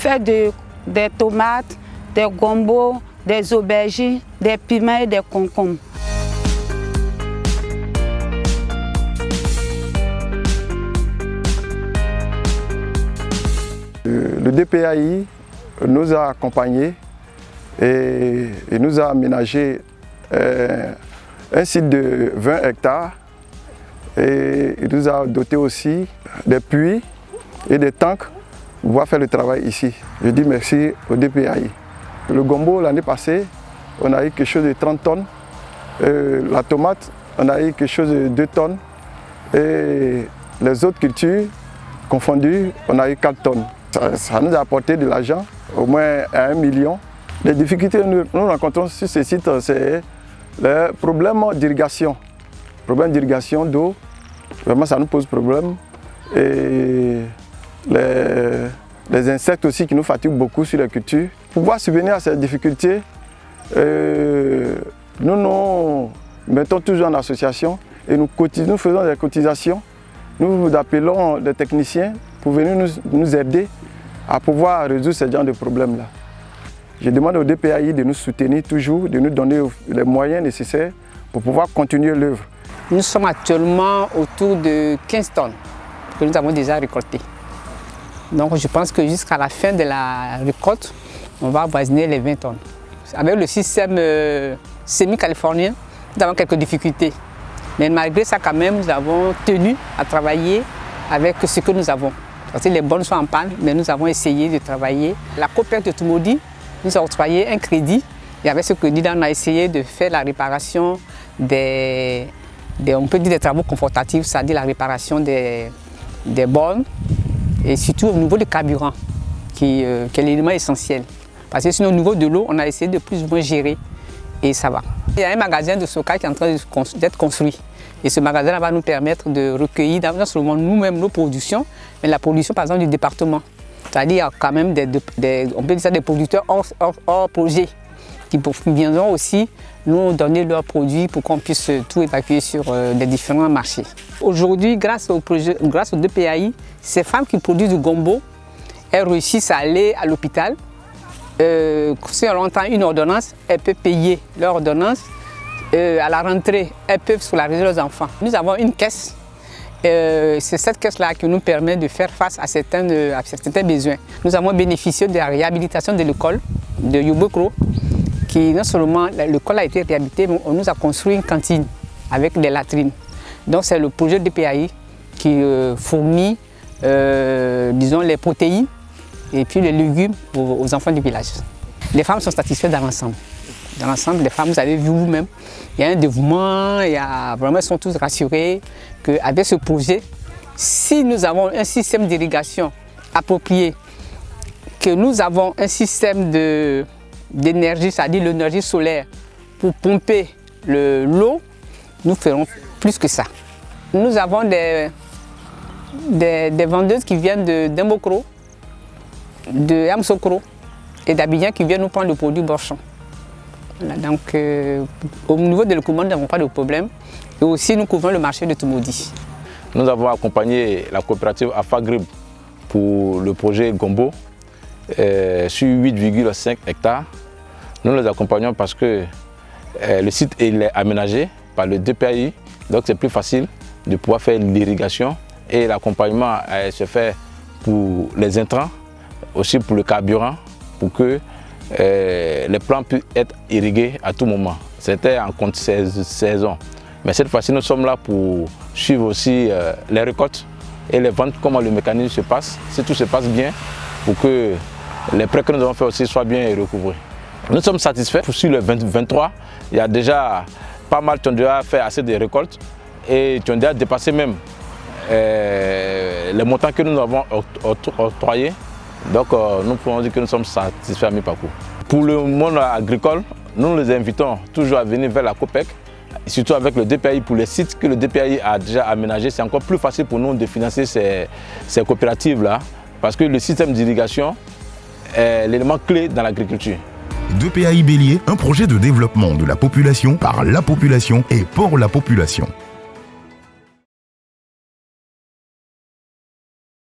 fait des tomates, des gombos, des aubergines, des piments et des concombres. Le DPAI nous a accompagnés et nous a aménagé un site de 20 hectares et il nous a doté aussi des puits et des tanks pour pouvoir faire le travail ici. Je dis merci au DPAI. Le gombo, l'année passée, on a eu quelque chose de 30 tonnes. La tomate, on a eu quelque chose de 2 tonnes. Et les autres cultures confondues, on a eu 4 tonnes. Ça nous a apporté de l'argent, au moins à 1 million. Les difficultés que nous rencontrons sur ce site, c'est le problème d'irrigation. Problème d'irrigation d'eau, vraiment ça nous pose problème. Et les insectes aussi qui nous fatiguent beaucoup sur la culture. Pour pouvoir subvenir à ces difficultés, nous nous mettons toujours en association et nous faisons des cotisations. Nous appelons les techniciens pour venir nous aider à pouvoir résoudre ce genre de problèmes-là. Je demande au DPAI de nous soutenir toujours, de nous donner les moyens nécessaires pour pouvoir continuer l'œuvre. Nous sommes actuellement autour de 15 tonnes que nous avons déjà récoltées. Donc je pense que jusqu'à la fin de la récolte, on va avoisiner les 20 tonnes. Avec le système semi-californien, nous avons quelques difficultés. Mais malgré ça, quand même, nous avons tenu à travailler avec ce que nous avons. Parce que les bornes sont en panne, mais nous avons essayé de travailler. La coopérative de Toumoudi nous a octroyé un crédit. Et avec ce crédit-là, on a essayé de faire la réparation on peut dire des travaux confortatifs, c'est-à-dire la réparation des bornes et surtout au niveau du carburant, qui est l'élément essentiel. Parce que sinon, au niveau de l'eau, on a essayé de plus ou moins gérer et ça va. Il y a un magasin de stockage qui est en train d'être construit. Et ce magasin va nous permettre de recueillir non seulement nous-mêmes nos productions, mais la production par exemple du département. C'est-à-dire qu'il y a quand même on peut dire ça, des producteurs hors projet qui viendront aussi nous donner leurs produits pour qu'on puisse tout évacuer sur les différents marchés. Aujourd'hui, grâce au DPAI, ces femmes qui produisent du gombo, elles réussissent à aller à l'hôpital. Si elles ont une ordonnance, elles peuvent payer leur ordonnance. À la rentrée, elles peuvent scolariser leurs enfants. Nous avons une caisse. C'est cette caisse-là qui nous permet de faire face à certains besoins. Nous avons bénéficié de la réhabilitation de l'école de Yobokro, qui non seulement l'école a été réhabilitée, mais on nous a construit une cantine avec des latrines. Donc c'est le projet DPAI qui fournit disons, les protéines et puis les légumes aux enfants du village. Les femmes sont satisfaites dans l'ensemble. Dans l'ensemble, les femmes, vous avez vu vous-même, il y a un dévouement, vraiment, elles sont tous rassurées qu'avec ce projet, si nous avons un système d'irrigation approprié, que nous avons un système d'énergie, c'est-à-dire l'énergie solaire, pour pomper l'eau, nous ferons plus que ça. Nous avons des vendeuses qui viennent d'Imbokro, de Yamsokro et d'Abidjan qui viennent nous prendre le produit Borchon. Voilà, donc au niveau de l'écoulement, nous n'avons pas de problème. Et aussi, nous couvrons le marché de Toumoudi. Nous avons accompagné la coopérative Afagrib pour le projet Gombo sur 8,5 hectares. Nous les accompagnons parce que le site est aménagé par le DPAI, donc c'est plus facile de pouvoir faire l'irrigation et l'accompagnement se fait pour les intrants, aussi pour le carburant, pour que les plants puissent être irrigués à tout moment. C'était en compte saison. Mais cette fois-ci, nous sommes là pour suivre aussi les récoltes et les ventes, comment le mécanisme se passe, si tout se passe bien, pour que les prêts que nous avons fait aussi soient bien recouvrés. Nous sommes satisfaits. Sur le 2023, il y a déjà pas mal qui ont déjà fait assez de récoltes et qui ont déjà dépassé même les montants que nous avons octroyés. Donc nous pouvons dire que nous sommes satisfaits à mi-parcours. Pour le monde agricole, nous les invitons toujours à venir vers la COPEC, surtout avec le DPAI. Pour les sites que le DPAI a déjà aménagés, c'est encore plus facile pour nous de financer ces coopératives-là, parce que le système d'irrigation est l'élément clé dans l'agriculture. DPAI Bélier, un projet de développement de la population par la population et pour la population.